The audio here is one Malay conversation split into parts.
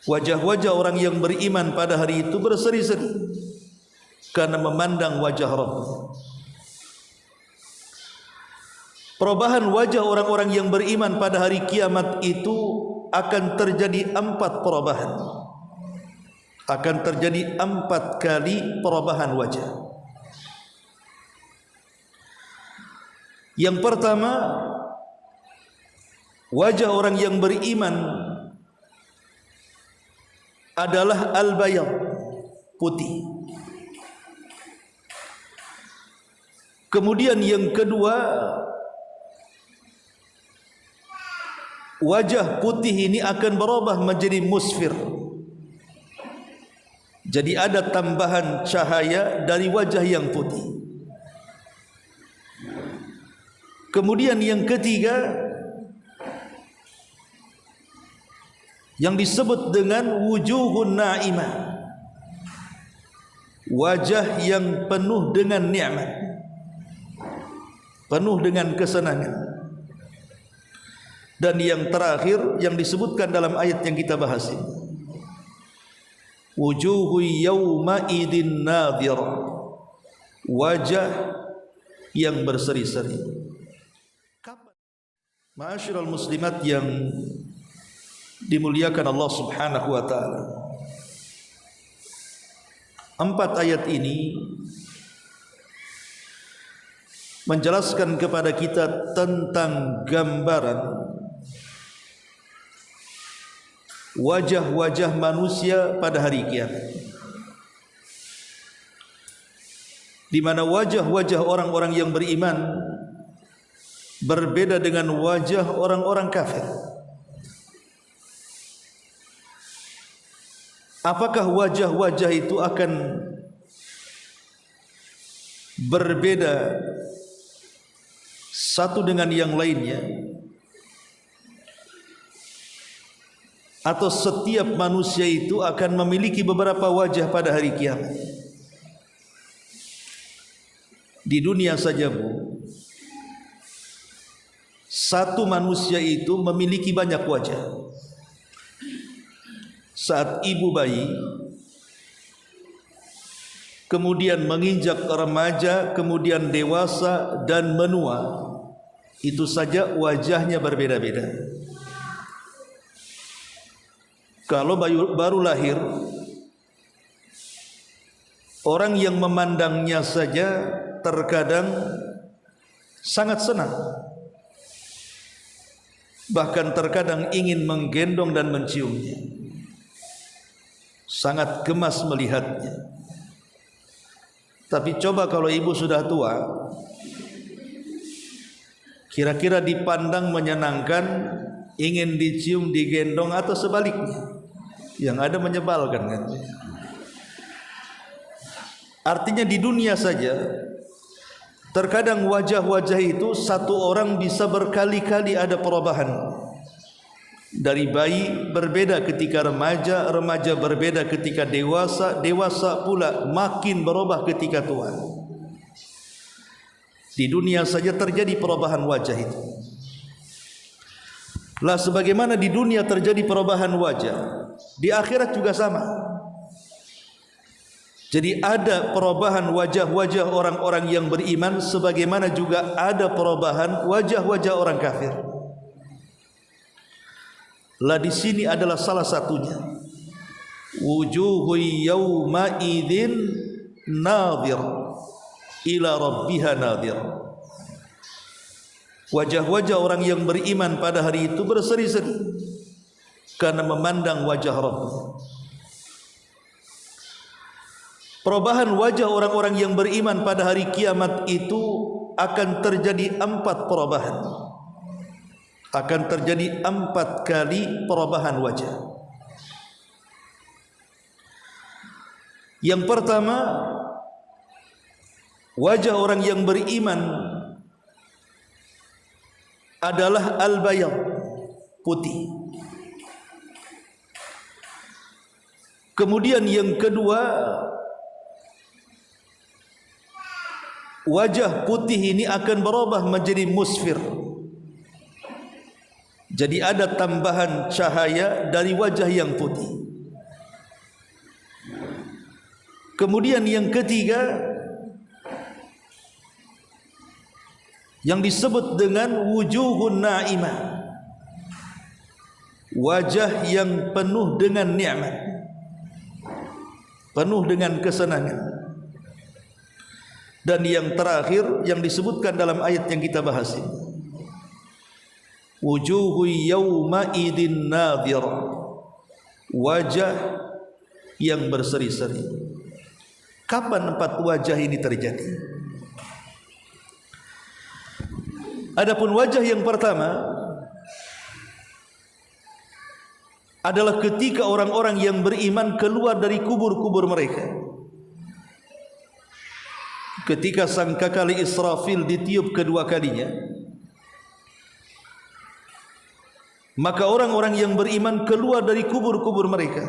Wajah-wajah orang yang beriman pada hari itu berseri-seri karena memandang wajah Rabb. Perubahan wajah orang-orang yang beriman pada hari kiamat itu akan terjadi 4 perubahan. Akan terjadi 4 kali perubahan wajah. Yang pertama, wajah orang yang beriman adalah al-bayad, putih. Kemudian yang kedua, wajah putih ini akan berubah menjadi musfir. Jadi ada tambahan cahaya dari wajah yang putih. Kemudian yang ketiga, yang disebut dengan wujuhun na'imah, wajah yang penuh dengan nikmat, penuh dengan kesenangan. Dan yang terakhir yang disebutkan dalam ayat yang kita bahas ini, wujuhu yawma idin nadhirah, wajah yang berseri-seri. Ma'asyiral muslimat yang dimuliakan Allah Subhanahu wa taala, 4 ayat ini menjelaskan kepada kita tentang gambaran wajah-wajah manusia pada hari kiamat, di mana wajah-wajah orang-orang yang beriman berbeda dengan wajah orang-orang kafir. Apakah wajah-wajah itu akan berbeda satu dengan yang lainnya, atau setiap manusia itu akan memiliki beberapa wajah pada hari kiamat? Di dunia saja, Bu, satu manusia itu memiliki banyak wajah. Saat ibu bayi, kemudian menginjak remaja, kemudian dewasa dan menua, itu saja wajahnya berbeda-beda. Kalau baru lahir, orang yang memandangnya saja terkadang sangat senang, bahkan terkadang ingin menggendong dan menciumnya, sangat gemas melihatnya. Tapi coba kalau ibu sudah tua, kira-kira dipandang menyenangkan, ingin dicium, digendong, atau sebaliknya? Yang ada menyebalkan, kan? Artinya di dunia saja terkadang wajah-wajah itu satu orang bisa berkali-kali ada perubahan. Dari bayi berbeda ketika remaja, remaja berbeda ketika dewasa, dewasa pula makin berubah ketika tua. Di dunia saja terjadi perubahan wajah itu. Lah sebagaimana di dunia terjadi perubahan wajah, di akhirat juga sama. Jadi ada perubahan wajah-wajah orang-orang yang beriman, sebagaimana juga ada perubahan wajah-wajah orang kafir. Lah di sini adalah salah satunya. Wujuhu yawma idzin nadhir ila rabbiha nadhir. Wajah-wajah orang yang beriman pada hari itu berseri-seri karena memandang wajah Rabb. Perubahan wajah orang-orang yang beriman pada hari kiamat itu akan terjadi 4 perubahan. Akan terjadi 4 kali perubahan wajah. Yang pertama, wajah orang yang beriman adalah al-bayad, putih. Kemudian yang kedua, wajah putih ini akan berubah menjadi musfir. Jadi ada tambahan cahaya dari wajah yang putih. Kemudian yang ketiga yang disebut dengan wujuhun na'imah, wajah yang penuh dengan nikmat, penuh dengan kesenangan. Dan yang terakhir yang disebutkan dalam ayat yang kita bahas ini, wujuhu yawma idin nadhirah, wajah yang berseri-seri. Kapan 4 wajah ini terjadi? Adapun wajah yang pertama adalah ketika orang-orang yang beriman keluar dari kubur-kubur mereka. Ketika sangkakala Israfil ditiup kedua kalinya, maka orang-orang yang beriman keluar dari kubur-kubur mereka.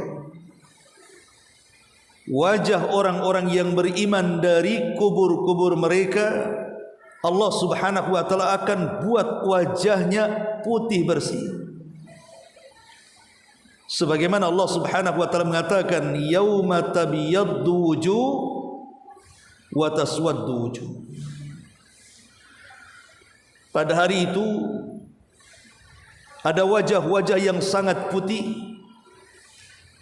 Wajah orang-orang yang beriman dari kubur-kubur mereka, Allah Subhanahu wa taala akan buat wajahnya putih bersih. Sebagaimana Allah Subhanahu wa taala mengatakan, yauma tabyaddu wujuh wa taswaddu wujuh. Pada hari itu ada wajah-wajah yang sangat putih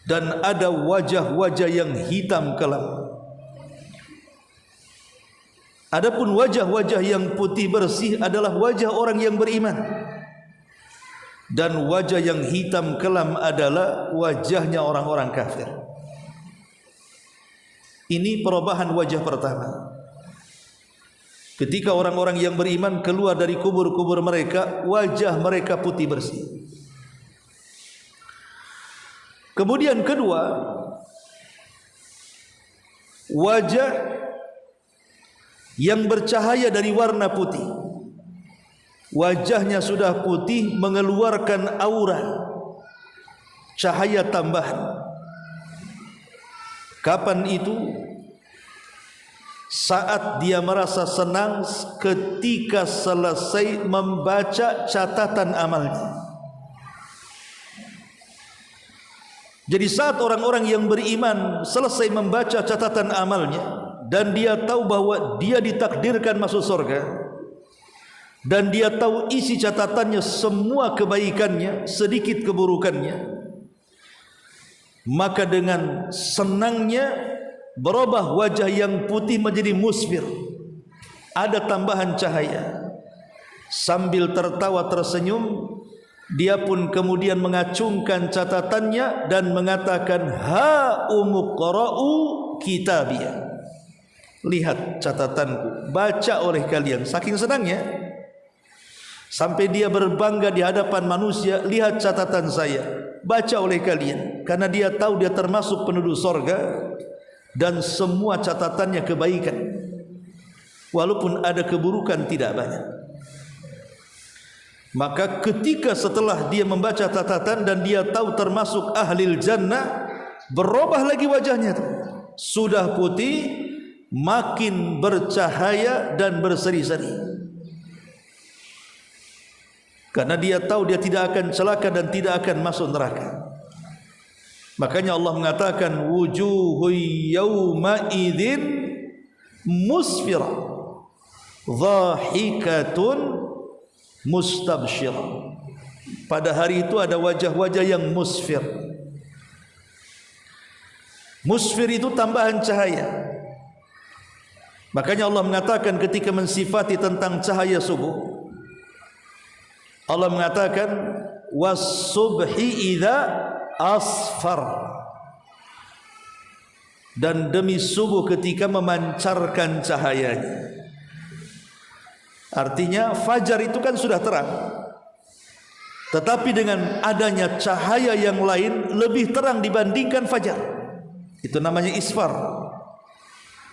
dan ada wajah-wajah yang hitam kelam. Adapun wajah-wajah yang putih bersih adalah wajah orang yang beriman, dan wajah yang hitam kelam adalah wajahnya orang-orang kafir. Ini perubahan wajah pertama. Ketika orang-orang yang beriman keluar dari kubur-kubur mereka, wajah mereka putih bersih. Kemudian kedua, wajah yang bercahaya dari warna putih. Wajahnya sudah putih, mengeluarkan aura cahaya tambahan. Kapan itu? Saat dia merasa senang ketika selesai membaca catatan amalnya. Jadi saat orang-orang yang beriman selesai membaca catatan amalnya dan dia tahu bahwa dia ditakdirkan masuk surga, dan dia tahu isi catatannya semua kebaikannya, sedikit keburukannya, maka dengan senangnya berubah wajah yang putih menjadi musfir, ada tambahan cahaya. Sambil tertawa tersenyum, dia pun kemudian mengacungkan catatannya dan mengatakan, ha umuqra'u kitabiyah, lihat catatanku, baca oleh kalian. Saking senangnya sampai dia berbangga di hadapan manusia, lihat catatan saya, baca oleh kalian. Karena dia tahu dia termasuk penduduk sorga dan semua catatannya kebaikan, walaupun ada keburukan tidak banyak. Maka ketika setelah dia membaca catatan dan dia tahu termasuk ahlil jannah, berubah lagi wajahnya itu. Sudah putih, makin bercahaya dan berseri-seri. Karena dia tahu dia tidak akan celaka dan tidak akan masuk neraka. Makanya Allah mengatakan, wujuhu yawma idzin musfirah dhahikatun mustabsyirah. Pada hari itu ada wajah-wajah yang musfir. Musfir itu tambahan cahaya. Makanya Allah mengatakan ketika mensifati tentang cahaya subuh, Allah mengatakan was-subhi idza asfar, dan demi subuh ketika memancarkan cahayanya. Artinya fajar itu kan sudah terang, tetapi dengan adanya cahaya yang lain lebih terang dibandingkan fajar. Itu namanya isfar.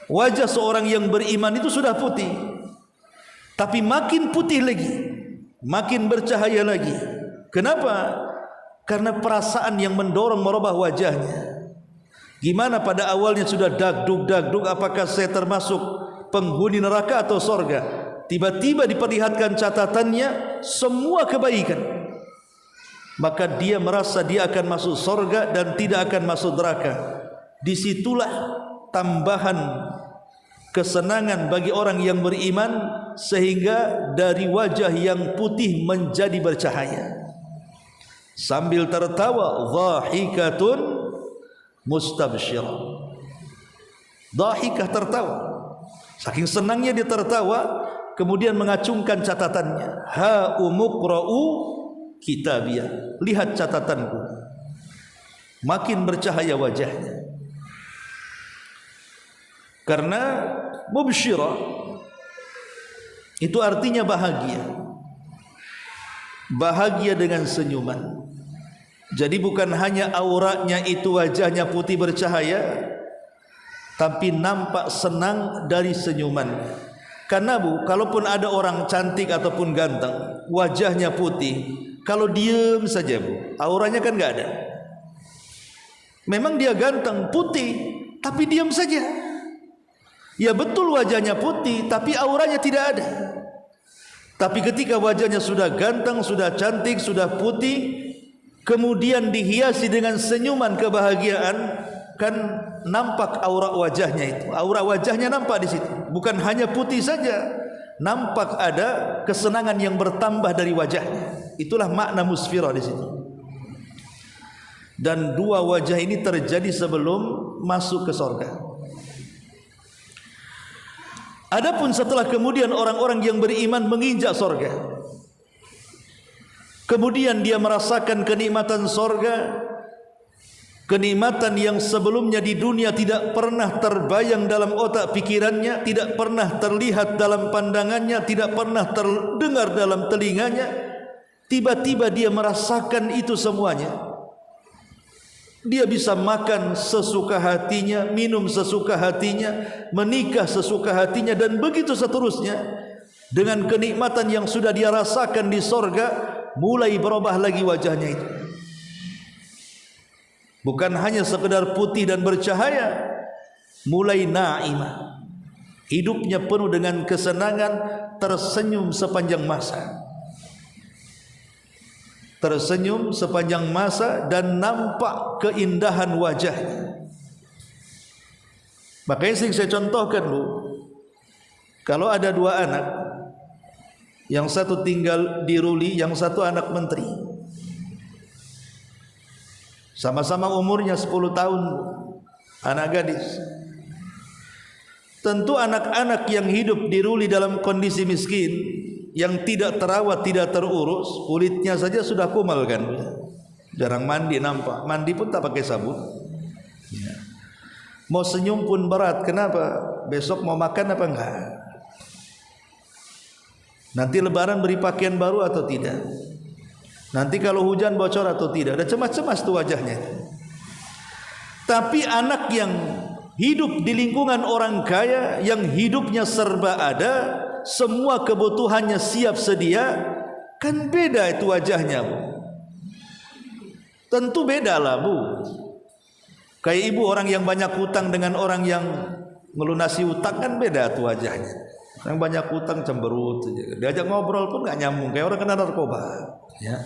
Wajah seorang yang beriman itu sudah putih, tapi makin putih lagi, makin bercahaya lagi. Kenapa? Karena perasaan yang mendorong merubah wajahnya. Gimana pada awalnya sudah dagdug, apakah saya termasuk penghuni neraka atau sorga? Tiba-tiba diperlihatkan catatannya semua kebaikan, maka dia merasa dia akan masuk sorga dan tidak akan masuk neraka. Disitulah tambahan kesenangan bagi orang yang beriman, sehingga dari wajah yang putih menjadi bercahaya. Sambil tertawa, dhahikatun mustabsyirah. Dhahikah, tertawa. Saking senangnya dia tertawa, kemudian mengacungkan catatannya. Ha umuqra'u kitabiyah. Lihat catatanku. Makin bercahaya wajahnya. Karena mubsyirah itu artinya bahagia. Bahagia dengan senyuman. Jadi bukan hanya auratnya itu wajahnya putih bercahaya, tapi nampak senang dari senyuman. Karena kalaupun ada orang cantik ataupun ganteng, wajahnya putih, kalau diam saja auranya kan enggak ada. Memang dia ganteng, putih, tapi diam saja. Ya betul wajahnya putih, tapi auranya tidak ada. Tapi ketika wajahnya sudah ganteng, sudah cantik, sudah putih, kemudian dihiasi dengan senyuman kebahagiaan, kan nampak aura wajahnya itu. Aura wajahnya nampak di situ. Bukan hanya putih saja, nampak ada kesenangan yang bertambah dari wajahnya. Itulah makna musfirah di situ. Dan dua wajah ini terjadi sebelum masuk ke surga. Adapun setelah kemudian orang-orang yang beriman menginjak surga, kemudian dia merasakan kenikmatan surga, kenikmatan yang sebelumnya di dunia tidak pernah terbayang dalam otak pikirannya, tidak pernah terlihat dalam pandangannya, tidak pernah terdengar dalam telinganya. Tiba-tiba dia merasakan itu semuanya. Dia bisa makan sesuka hatinya, minum sesuka hatinya, menikah sesuka hatinya, dan begitu seterusnya. Dengan kenikmatan yang sudah dia rasakan di sorga, mulai berubah lagi wajahnya itu. Bukan hanya sekedar putih dan bercahaya, mulai na'imah. Hidupnya penuh dengan kesenangan, tersenyum sepanjang masa. Tersenyum sepanjang masa dan nampak keindahan wajahnya. Makanya sering saya contohkan kalau ada dua anak, yang satu tinggal di Ruli, yang satu anak menteri, sama-sama umurnya 10 tahun, anak gadis. Tentu anak-anak yang hidup di Ruli dalam kondisi miskin, yang tidak terawat, tidak terurus, kulitnya saja sudah kumal kan, jarang mandi, nampak mandi pun tak pakai sabun ya. Mau senyum pun berat. Kenapa? Besok mau makan apa enggak? Nanti lebaran beri pakaian baru atau tidak? Nanti kalau hujan bocor atau tidak? Ada cemas-cemas tuh wajahnya. Tapi anak yang hidup di lingkungan orang kaya, yang hidupnya serba ada, semua kebutuhannya siap sedia, kan beda itu wajahnya, Tentu beda lah, Kayak ibu orang yang banyak hutang dengan orang yang melunasi hutang, kan beda itu wajahnya. Yang banyak hutang cemberut, diajak ngobrol pun gak nyambung, kayak orang kena narkoba ya.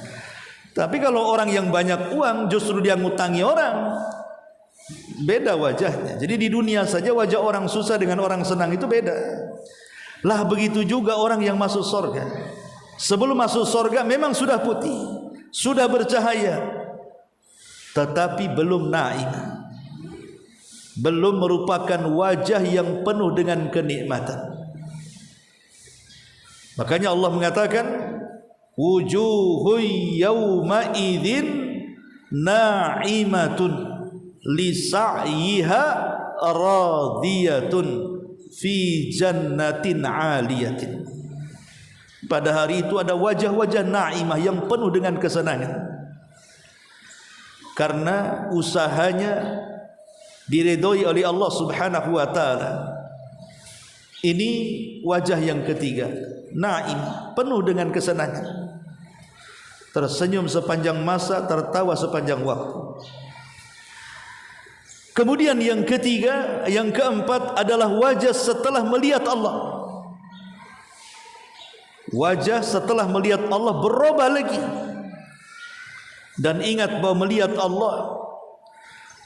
Tapi kalau orang yang banyak uang, justru dia ngutangi orang, beda wajahnya. Jadi di dunia saja wajah orang susah dengan orang senang itu beda. Lah begitu juga orang yang masuk surga. Sebelum masuk surga memang sudah putih, sudah bercahaya, tetapi belum naim, belum merupakan wajah yang penuh dengan kenikmatan. Makanya Allah mengatakan, wujuhun yawma idzin na'imatun li sa'yiha radiyatun fi jannatin 'aliyatin. Pada hari itu ada wajah-wajah na'imah yang penuh dengan kesenangan, karena usahanya diridhoi oleh Allah Subhanahu wa taala. Ini wajah yang ketiga, na'imah, penuh dengan kesenangan, tersenyum sepanjang masa, tertawa sepanjang waktu. Kemudian yang ketiga, yang keempat adalah wajah setelah melihat Allah. Wajah setelah melihat Allah berubah lagi. Dan ingat bahwa melihat Allah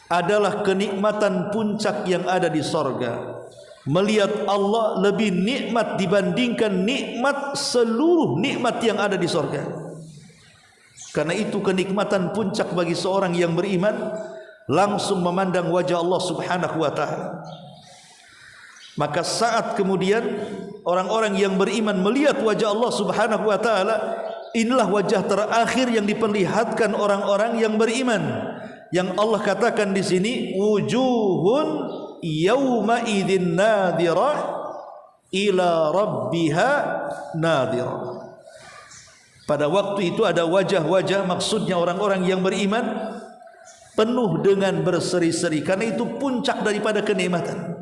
adalah kenikmatan puncak yang ada di sorga. Melihat Allah lebih nikmat dibandingkan nikmat seluruh nikmat yang ada di sorga. Karena itu kenikmatan puncak bagi seorang yang beriman langsung memandang wajah Allah subhanahu wa ta'ala. Maka saat kemudian orang-orang yang beriman melihat wajah Allah subhanahu wa ta'ala, inilah wajah terakhir yang diperlihatkan orang-orang yang beriman. Yang Allah katakan di sini, wujuhun yawma idzin nadhirah ila rabbiha nadhirah. Pada waktu itu ada wajah-wajah, maksudnya orang-orang yang beriman, penuh dengan berseri-seri. Karena itu puncak daripada kenikmatan.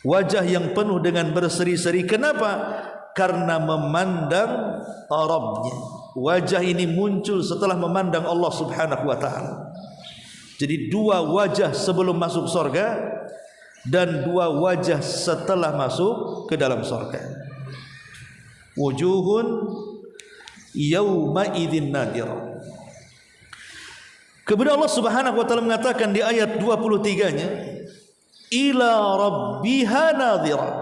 Wajah yang penuh dengan berseri-seri. Kenapa? Karena memandang Rabbnya. Wajah ini muncul setelah memandang Allah subhanahu wa ta'ala. Jadi dua wajah sebelum masuk surga dan dua wajah setelah masuk ke dalam surga. Wujuhun yawma idzin nadhirah. Kemudian Allah subhanahu wa ta'ala mengatakan di ayat 23-nya, ila rabbiha nadhirah.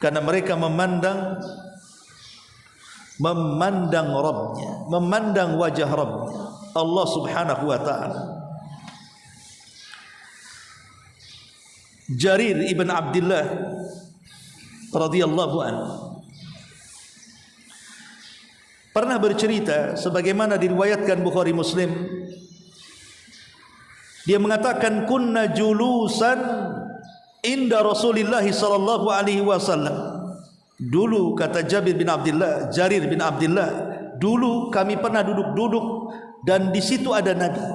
Karena mereka memandang Rabbnya, memandang wajah Rabbnya, Allah subhanahu wa ta'ala. Jarir ibn Abdullah radhiyallahu anhu pernah bercerita sebagaimana diriwayatkan Bukhari Muslim. Dia mengatakan, kunna julusan inda Rasulillah sallallahu alaihi wasallam. Dulu, kata Jarir bin Abdullah, dulu kami pernah duduk-duduk dan di situ ada Nabi.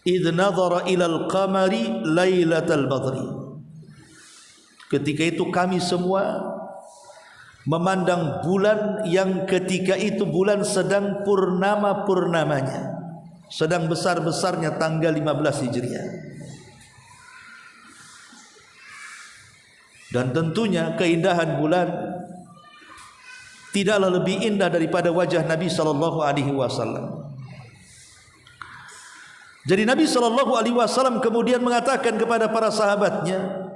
Idh nadhara ilal qamari lailatal badri. Ketika itu kami semua memandang bulan yang ketika itu bulan sedang purnamanya, sedang besar-besarnya tanggal 15 Hijriah. Dan tentunya keindahan bulan tidaklah lebih indah daripada wajah Nabi sallallahu alaihi wasallam. Jadi Nabi sallallahu alaihi wasallam kemudian mengatakan kepada para sahabatnya,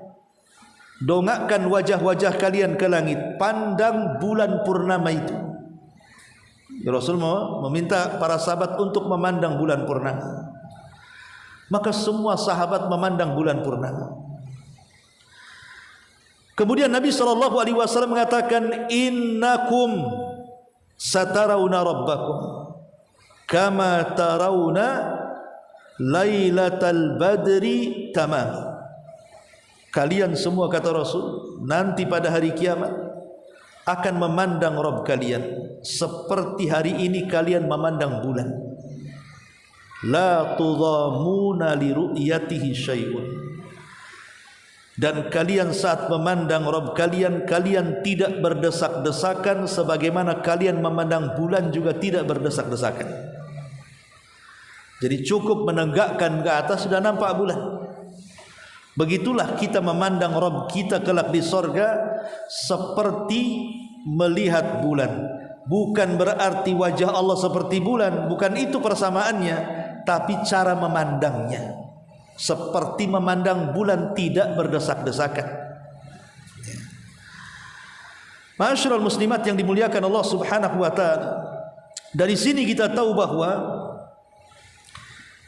dongakkan wajah-wajah kalian ke langit, pandang bulan purnama itu. Rasulullah meminta para sahabat untuk memandang bulan purnama. Maka semua sahabat memandang bulan purnama. Kemudian Nabi sallallahu alaihi wasallam mengatakan, innakum satarawna rabbakum kama tarawna lailatal badri tamam. Kalian semua, kata Rasul, nanti pada hari kiamat akan memandang Rabb kalian seperti hari ini kalian memandang bulan. La tudhamuna li ru'yatihi syai'un. Dan kalian saat memandang Rabb kalian, kalian tidak berdesak-desakan sebagaimana kalian memandang bulan juga tidak berdesak-desakan. Jadi cukup menegakkan ke atas sudah nampak bulan. Begitulah kita memandang Rabb kita kelak di sorga seperti melihat bulan. Bukan berarti wajah Allah seperti bulan, bukan itu persamaannya, tapi cara memandangnya seperti memandang bulan, tidak berdesak-desakan. Ma'asyiral muslimat yang dimuliakan Allah subhanahu wa ta'ala, dari sini kita tahu bahwa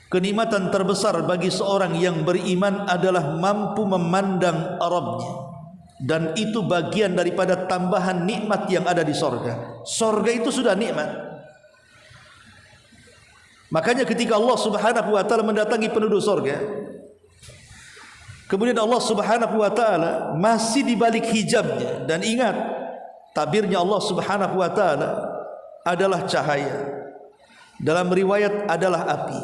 kenikmatan terbesar bagi seorang yang beriman adalah mampu memandang Rabbnya. Dan itu bagian daripada tambahan nikmat yang ada di sorga. Sorga itu sudah nikmat. Makanya ketika Allah subhanahu wa ta'ala mendatangi penduduk sorga, kemudian Allah subhanahu wa ta'ala masih di balik hijabnya. Dan ingat, tabirnya Allah subhanahu wa ta'ala adalah cahaya. Dalam riwayat adalah api.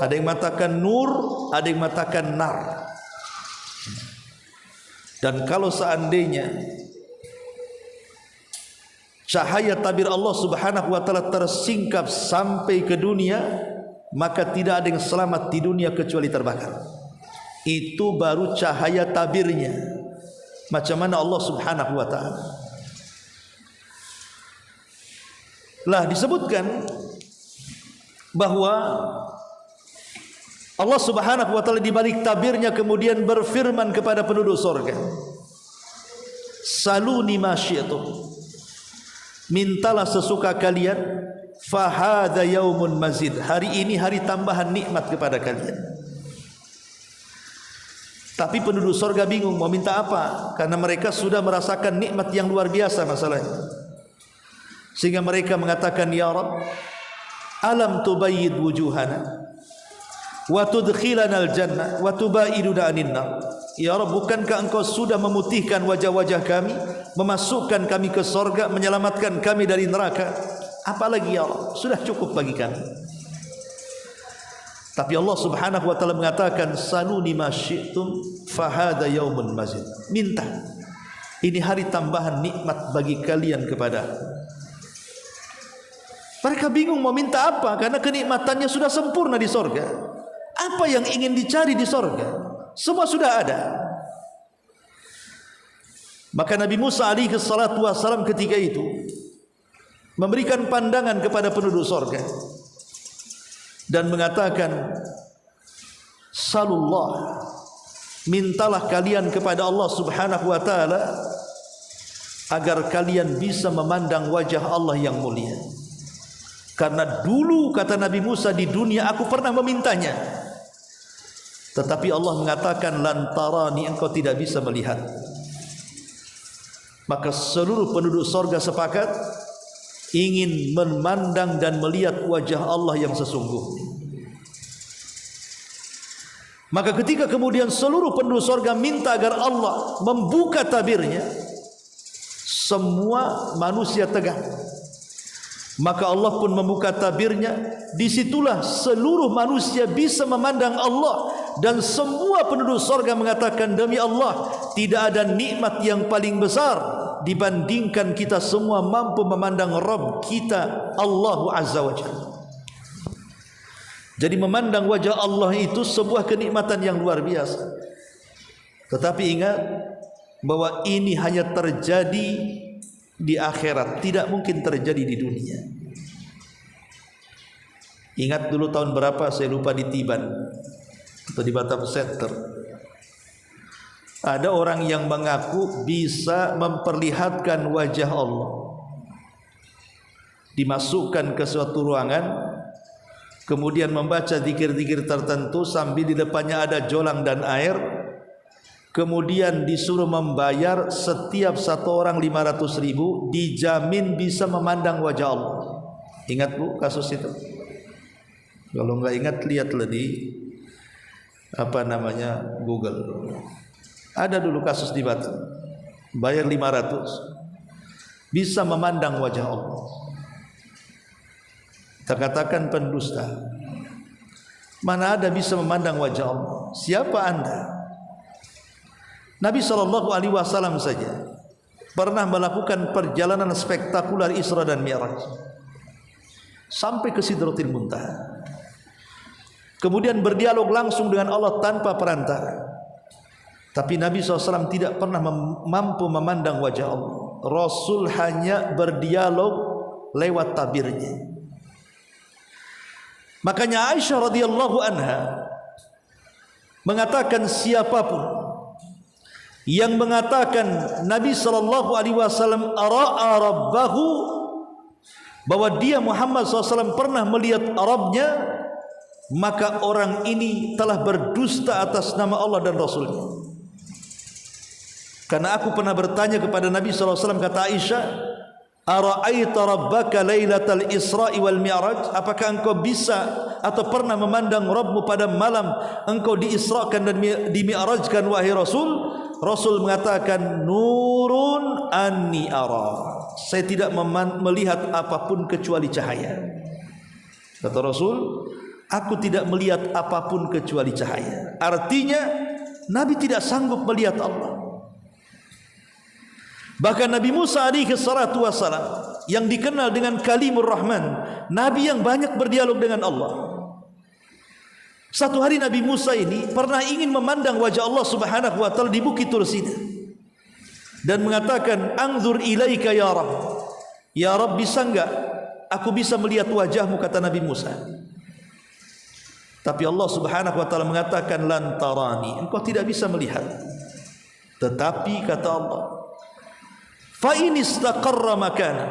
Ada yang mengatakan nur, ada yang mengatakan nar. Dan kalau seandainya cahaya tabir Allah subhanahu wa ta'ala tersingkap sampai ke dunia, maka tidak ada yang selamat di dunia kecuali terbakar. Itu baru cahaya tabirnya. Macam mana Allah subhanahu wa ta'ala. Lah disebutkan bahwa Allah Subhanahu wa taala di balik tabirnya kemudian berfirman kepada penduduk surga, saluni ma syi'tum, mintalah sesuka kalian, fa hadza yaumun mazid, hari ini hari tambahan nikmat kepada kalian. Tapi penduduk surga bingung mau minta apa, karena mereka sudah merasakan nikmat yang luar biasa masalahnya. Sehingga mereka mengatakan, ya Rabb, alam tubayyid wujuhana wa tudkhilana al-jannah wa tubaiduna anin nar. Ya Rabb, bukankah engkau sudah memutihkan wajah-wajah kami, memasukkan kami ke surga, menyelamatkan kami dari neraka? Apalagi ya Rabb, sudah cukup bagi kami. Tapi Allah Subhanahu wa taala mengatakan, saluni ma syi'tum fa hadza yaumun mazid. Minta. Ini hari tambahan nikmat bagi kalian kepada. Mereka bingung mau minta apa, karena kenikmatannya sudah sempurna di sorga. Apa yang ingin dicari di sorga? Semua sudah ada. Maka Nabi Musa alaihi salatu wassalam ketika itu memberikan pandangan kepada penduduk sorga dan mengatakan, salullah, mintalah kalian kepada Allah Subhanahu wa taala agar kalian bisa memandang wajah Allah yang mulia. Karena dulu kata Nabi Musa, di dunia aku pernah memintanya, tetapi Allah mengatakan, lantarani, engkau tidak bisa melihat. Maka seluruh penduduk surga sepakat ingin memandang dan melihat wajah Allah yang sesungguhnya. Maka ketika kemudian seluruh penduduk surga minta agar Allah membuka tabirnya, semua manusia tegang. Maka Allah pun membuka tabirnya. Disitulah seluruh manusia bisa memandang Allah. Dan semua penduduk surga mengatakan, demi Allah, tidak ada nikmat yang paling besar dibandingkan kita semua mampu memandang Rabb kita, Allah Azza wa Jalla. Jadi memandang wajah Allah itu sebuah kenikmatan yang luar biasa. Tetapi ingat bahwa ini hanya terjadi di akhirat, tidak mungkin terjadi di dunia. Ingat dulu tahun berapa, saya lupa, di Tiban atau di Batam Center, ada orang yang mengaku bisa memperlihatkan wajah Allah, dimasukkan ke suatu ruangan, kemudian membaca zikir-zikir tertentu sambil di depannya ada jolang dan air, kemudian disuruh membayar setiap satu orang 500.000, dijamin bisa memandang wajah Allah. Ingat Bu kasus itu? Kalau enggak ingat, lihatlah di Google. Ada dulu kasus di Batam, bayar 500 bisa memandang wajah Allah. Kita katakan pendusta. Mana ada bisa memandang wajah Allah? Siapa Anda? Nabi SAW saja pernah melakukan perjalanan spektakuler Isra dan Mi'raj sampai ke Sidratil Muntaha, kemudian berdialog langsung dengan Allah tanpa perantara. Tapi Nabi SAW tidak pernah mampu memandang wajah Allah. Rasul hanya berdialog lewat tabirnya. Makanya Aisyah radhiyallahu anha mengatakan, siapapun yang mengatakan Nabi SAW ara'a rabbahu, bahwa dia Muhammad SAW pernah melihat Rabbnya, maka orang ini telah berdusta atas nama Allah dan Rasulnya. Karena aku pernah bertanya kepada Nabi SAW, kata Aisyah, ara'aita rabbaka lailatal Isra'i wal Mi'raj, apakah engkau bisa atau pernah memandang Rabbmu pada malam engkau diisrakan dan dimi'rajkan wahai Rasul? Rasul mengatakan, nurun anni ara, saya tidak melihat apapun kecuali cahaya. Kata Rasul, aku tidak melihat apapun kecuali cahaya. Artinya Nabi tidak sanggup melihat Allah. Bahkan Nabi Musa alaihi salatu wassalam yang dikenal dengan Kalimur Rahman, Nabi yang banyak berdialog dengan Allah. Satu hari Nabi Musa ini pernah ingin memandang wajah Allah Subhanahu wa taala di Bukit Tursina dan mengatakan, anzur ilaika ya Rabb. Ya Rabb, bisa enggak aku bisa melihat wajahmu, kata Nabi Musa. Tapi Allah Subhanahu wa taala mengatakan lan tarani, engkau tidak bisa melihat. Tetapi kata Allah, fa in istaqarra makana,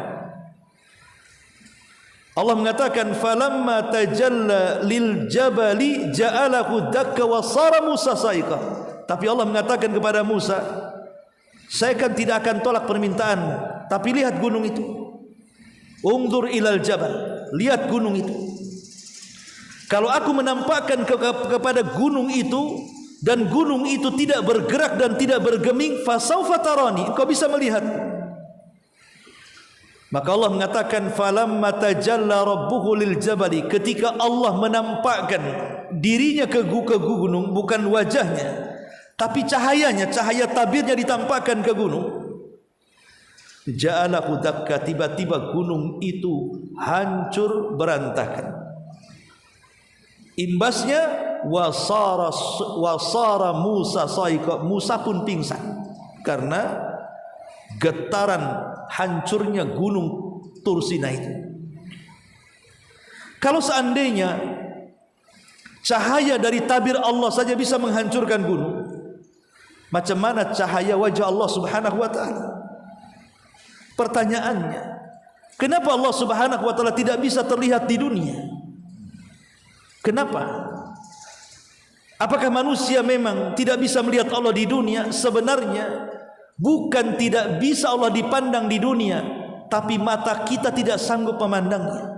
Allah mengatakan falamma tajalla lil jabali ja'alahu dakka wa sara Musa sa'iqa. Tapi Allah mengatakan kepada Musa, saya kan tidak akan tolak permintaanmu, tapi lihat gunung itu. Unzur ilal jabal, lihat gunung itu. Kalau aku menampakkan kepada gunung itu dan gunung itu tidak bergerak dan tidak bergeming, fasaufa tarani, engkau bisa melihat. Maka Allah mengatakan falamma tajalla rabbuhu lil jabali, ketika Allah menampakkan dirinya ke gunung, bukan wajahnya tapi cahayanya, cahaya tabirnya ditampakkan ke gunung, ja'alahu dakka, tiba-tiba gunung itu hancur berantakan. Imbasnya wasara Musa sa'iqa, Musa pun pingsan karena getaran hancurnya gunung Tur Sinai itu. Kalau seandainya cahaya dari tabir Allah saja bisa menghancurkan gunung, macam mana cahaya wajah Allah Subhanahu wa taala? Pertanyaannya, kenapa Allah Subhanahu wa taala tidak bisa terlihat di dunia? Kenapa? Apakah manusia memang tidak bisa melihat Allah di dunia? Sebenarnya bukan tidak bisa Allah dipandang di dunia, tapi mata kita tidak sanggup memandangnya.